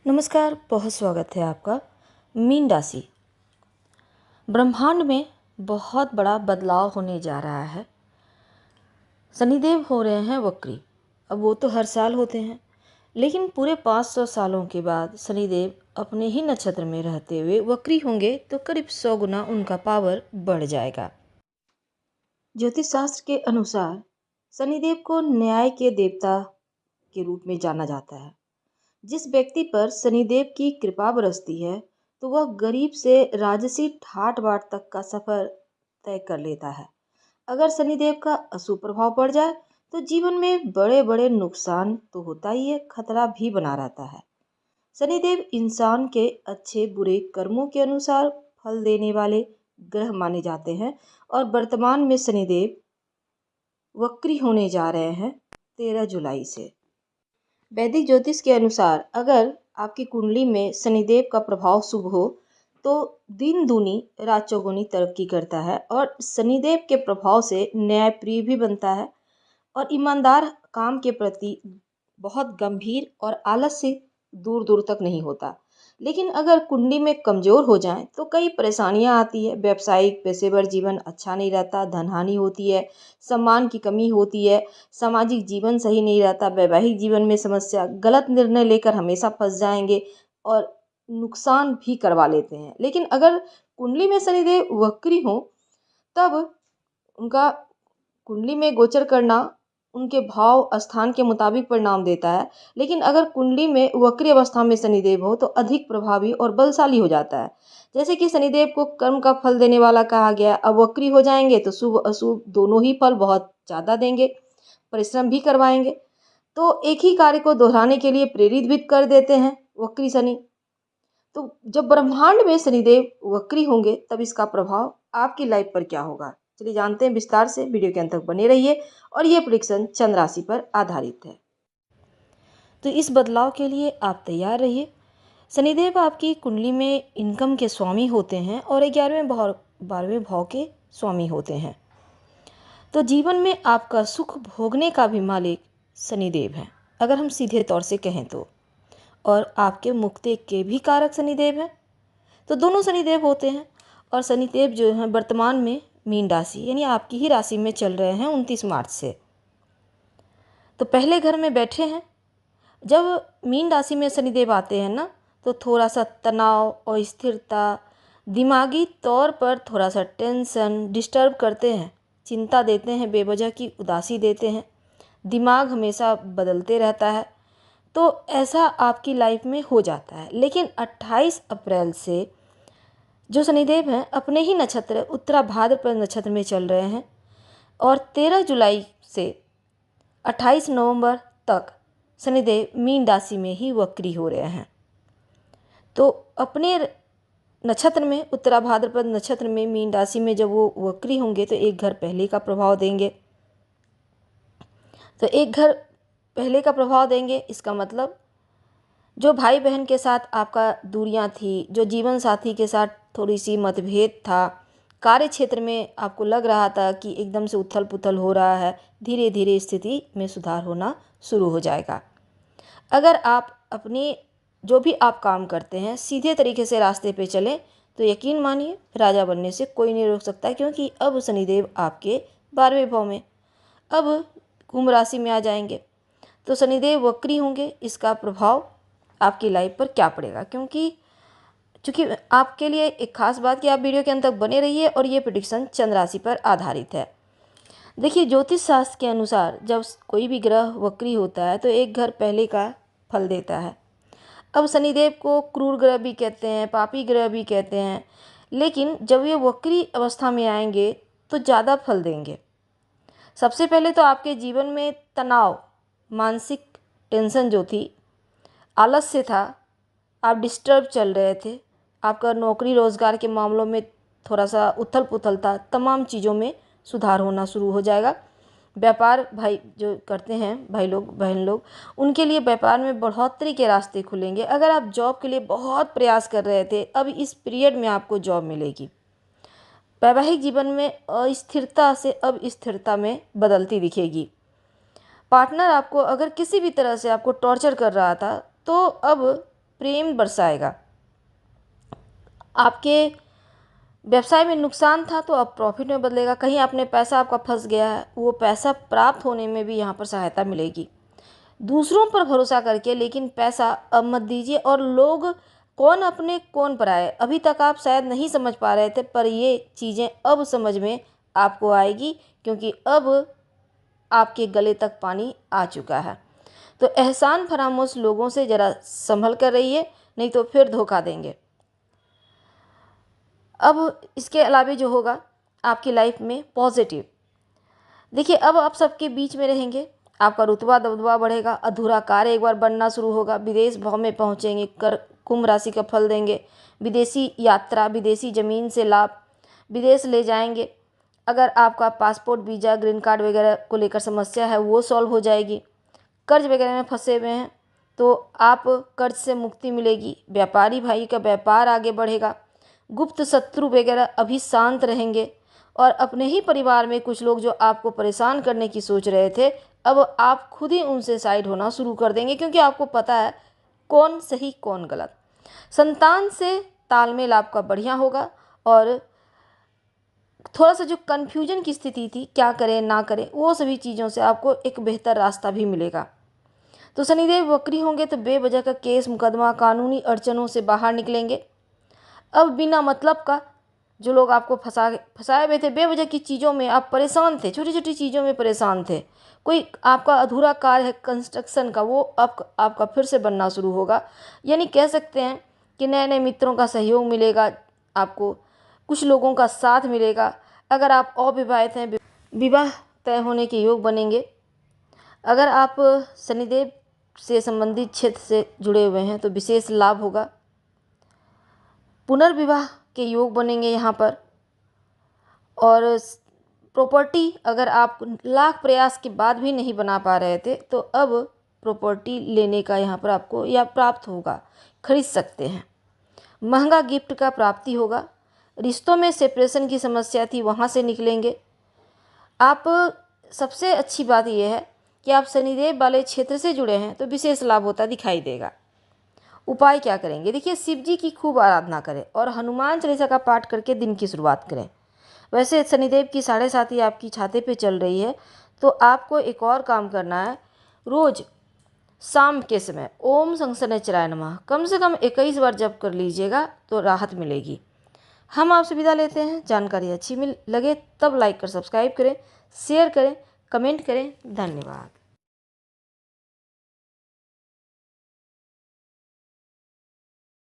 नमस्कार, बहुत स्वागत है आपका। मीन राशि। ब्रह्मांड में बहुत बड़ा बदलाव होने जा रहा है। शनिदेव हो रहे हैं वक्री। अब वो तो हर साल होते हैं, लेकिन पूरे 500 सालों के बाद शनिदेव अपने ही नक्षत्र में रहते हुए वक्री होंगे तो करीब 100 गुना उनका पावर बढ़ जाएगा। ज्योतिष शास्त्र के अनुसार शनिदेव को न्याय के देवता के रूप में जाना जाता है। जिस व्यक्ति पर शनिदेव की कृपा बरसती है तो वह गरीब से राजसी ठाट बाट तक का सफर तय कर लेता है। अगर शनिदेव का अशुभ प्रभाव पड़ जाए तो जीवन में बड़े बड़े नुकसान तो होता ही है, खतरा भी बना रहता है। शनिदेव इंसान के अच्छे बुरे कर्मों के अनुसार फल देने वाले ग्रह माने जाते हैं और वर्तमान में शनिदेव वक्री होने जा रहे हैं 13 जुलाई से। वैदिक ज्योतिष के अनुसार अगर आपकी कुंडली में शनिदेव का प्रभाव शुभ हो तो दिन दूनी रात चौगुनी तरक्की करता है और शनिदेव के प्रभाव से न्यायप्रिय भी बनता है और ईमानदार, काम के प्रति बहुत गंभीर और आलस से दूर दूर तक नहीं होता। लेकिन अगर कुंडली में कमज़ोर हो जाए तो कई परेशानियां आती है। व्यावसायिक पेशेवर जीवन अच्छा नहीं रहता, धन हानि होती है, सम्मान की कमी होती है, सामाजिक जीवन सही नहीं रहता, वैवाहिक जीवन में समस्या, गलत निर्णय लेकर हमेशा फंस जाएंगे और नुकसान भी करवा लेते हैं। लेकिन अगर कुंडली में शनिदेव वक्री हो तब उनका कुंडली में गोचर करना उनके भाव स्थान के मुताबिक परिणाम देता है। लेकिन अगर कुंडली में वक्री अवस्था में शनिदेव हो तो अधिक प्रभावी और बलशाली हो जाता है। जैसे कि शनिदेव को कर्म का फल देने वाला कहा गया, अब वक्री हो जाएंगे तो शुभ अशुभ दोनों ही फल बहुत ज़्यादा देंगे, परिश्रम भी करवाएंगे, तो एक ही कार्य को दोहराने के लिए प्रेरित भी कर देते हैं वक्री शनि। तो जब ब्रह्मांड में शनिदेव वक्री होंगे तब इसका प्रभाव आपकी लाइफ पर क्या होगा, चलिए जानते हैं विस्तार से। वीडियो के अंत तक बने रहिए और ये प्रेडिक्शन चंद्र राशि पर आधारित है, तो इस बदलाव के लिए आप तैयार रहिए। शनिदेव आपकी कुंडली में इनकम के स्वामी होते हैं और 12वें भाव के स्वामी होते हैं, तो जीवन में आपका सुख भोगने का भी मालिक शनिदेव है अगर हम सीधे तौर से कहें तो, और आपके मुक्ति के भी कारक शनिदेव हैं। तो दोनों शनिदेव होते हैं और शनिदेव जो हैं वर्तमान में मीन राशि यानी आपकी ही राशि में चल रहे हैं 29 मार्च से। तो पहले घर में बैठे हैं। जब मीन राशि में शनिदेव आते हैं ना तो थोड़ा सा तनाव और स्थिरता, दिमागी तौर पर थोड़ा सा टेंशन डिस्टर्ब करते हैं, चिंता देते हैं, बेवजह की उदासी देते हैं, दिमाग हमेशा बदलते रहता है। तो ऐसा आपकी लाइफ में हो जाता है। लेकिन 28 अप्रैल से जो शनिदेव हैं अपने ही नक्षत्र उत्तरा भाद्रपद नक्षत्र में चल रहे हैं और 13 जुलाई से 28 नवंबर तक शनिदेव मीन राशि में ही वक्री हो रहे हैं। तो अपने नक्षत्र में उत्तरा भाद्रपद नक्षत्र में मीन राशि में जब वो वक्री होंगे तो एक घर पहले का प्रभाव देंगे। तो एक घर पहले का प्रभाव देंगे, इसका मतलब जो भाई बहन के साथ आपका दूरियां थी, जो जीवन साथी के साथ थोड़ी सी मतभेद था, कार्य क्षेत्र में आपको लग रहा था कि एकदम से उथल पुथल हो रहा है, धीरे धीरे स्थिति में सुधार होना शुरू हो जाएगा। अगर आप अपने जो भी आप काम करते हैं सीधे तरीके से रास्ते पे चलें तो यकीन मानिए राजा बनने से कोई नहीं रोक सकता, क्योंकि अब शनिदेव आपके 12वें भाव में अब कुंभ राशि में आ जाएंगे। तो शनिदेव वक्री होंगे, इसका प्रभाव आपकी लाइफ पर क्या पड़ेगा, चूँकि आपके लिए एक खास बात कि आप वीडियो के अंत तक बने रहिए और ये प्रेडिक्शन चंद्र राशि पर आधारित है। देखिए, ज्योतिष शास्त्र के अनुसार जब कोई भी ग्रह वक्री होता है तो एक घर पहले का फल देता है। अब शनिदेव को क्रूर ग्रह भी कहते हैं, पापी ग्रह भी कहते हैं, लेकिन जब ये वक्री अवस्था में आएंगे तो ज़्यादा फल देंगे। सबसे पहले तो आपके जीवन में तनाव, मानसिक टेंशन जो थी, आलस्य था, आप डिस्टर्ब चल रहे थे, आपका नौकरी रोज़गार के मामलों में थोड़ा सा उथल पुथल था, तमाम चीज़ों में सुधार होना शुरू हो जाएगा। व्यापार भाई जो करते हैं, भाई लोग बहन लोग, उनके लिए व्यापार में बढ़ोतरी के रास्ते खुलेंगे। अगर आप जॉब के लिए बहुत प्रयास कर रहे थे, अब इस पीरियड में आपको जॉब मिलेगी। वैवाहिक जीवन में अस्थिरता से अब स्थिरता में बदलती दिखेगी। पार्टनर आपको अगर किसी भी तरह से आपको टॉर्चर कर रहा था तो अब प्रेम बरसाएगा। आपके व्यवसाय में नुकसान था तो अब प्रॉफिट में बदलेगा। कहीं आपने पैसा आपका फंस गया है, वो पैसा प्राप्त होने में भी यहाँ पर सहायता मिलेगी। दूसरों पर भरोसा करके लेकिन पैसा अब मत दीजिए। और लोग कौन अपने कौन पराए, अभी तक आप शायद नहीं समझ पा रहे थे, पर ये चीज़ें अब समझ में आपको आएगी, क्योंकि अब आपके गले तक पानी आ चुका है। तो एहसान फरामोश लोगों से ज़रा संभल कर रहिए, नहीं तो फिर धोखा देंगे। अब इसके अलावा जो होगा आपकी लाइफ में पॉजिटिव, देखिए अब आप सबके बीच में रहेंगे, आपका रुतबा दबदबा बढ़ेगा, अधूरा कार्य एक बार बनना शुरू होगा, विदेश भाव में पहुंचेंगे, कर कुंभ राशि का फल देंगे, विदेशी यात्रा, विदेशी ज़मीन से लाभ, विदेश ले जाएंगे। अगर आपका पासपोर्ट, वीज़ा, ग्रीन कार्ड वगैरह को लेकर समस्या है वो सॉल्व हो जाएगी। कर्ज वगैरह में फंसे हुए हैं तो आप कर्ज से मुक्ति मिलेगी। व्यापारी भाई का व्यापार आगे बढ़ेगा। गुप्त शत्रु वगैरह अभी शांत रहेंगे। और अपने ही परिवार में कुछ लोग जो आपको परेशान करने की सोच रहे थे, अब आप खुद ही उनसे साइड होना शुरू कर देंगे, क्योंकि आपको पता है कौन सही कौन गलत। संतान से तालमेल आपका बढ़िया होगा। और थोड़ा सा जो कन्फ्यूजन की स्थिति थी, क्या करें ना करें, वो सभी चीज़ों से आपको एक बेहतर रास्ता भी मिलेगा। तो शनिदेव वक्री होंगे तो बेवजह का केस मुकदमा, कानूनी अड़चनों से बाहर निकलेंगे। अब बिना मतलब का जो लोग आपको फंसाए हुए थे, बेवजह की चीज़ों में आप परेशान थे, छोटी छोटी चीज़ों में परेशान थे, कोई आपका अधूरा कार्य है कंस्ट्रक्शन का, वो आपका फिर से बनना शुरू होगा। यानी कह सकते हैं कि नए नए मित्रों का सहयोग मिलेगा आपको, कुछ लोगों का साथ मिलेगा। अगर आप अविवाहित हैं, विवाह तय होने के योग बनेंगे। अगर आप शनिदेव से संबंधित क्षेत्र से जुड़े हुए हैं तो विशेष लाभ होगा। पुनर्विवाह के योग बनेंगे यहाँ पर। और प्रॉपर्टी अगर आप लाख प्रयास के बाद भी नहीं बना पा रहे थे तो अब प्रॉपर्टी लेने का यहाँ पर आपको या प्राप्त होगा, खरीद सकते हैं। महंगा गिफ्ट का प्राप्ति होगा। रिश्तों में सेपरेशन की समस्या थी, वहाँ से निकलेंगे आप। सबसे अच्छी बात यह है कि आप शनिदेव वाले क्षेत्र से जुड़े हैं तो विशेष लाभ होता दिखाई देगा। उपाय क्या करेंगे, देखिए शिव जी की खूब आराधना करें और हनुमान चालीसा का पाठ करके दिन की शुरुआत करें। वैसे शनिदेव की 7.5 आपकी छाते पे चल रही है, तो आपको एक और काम करना है। रोज़ शाम के समय ओम शनिश्चराय नमः कम से कम 21 बार जप कर लीजिएगा तो राहत मिलेगी। हम आपसे विदा लेते हैं। जानकारी अच्छी लगे तब लाइक कर सब्सक्राइब करें, शेयर करें, कमेंट करें। धन्यवाद।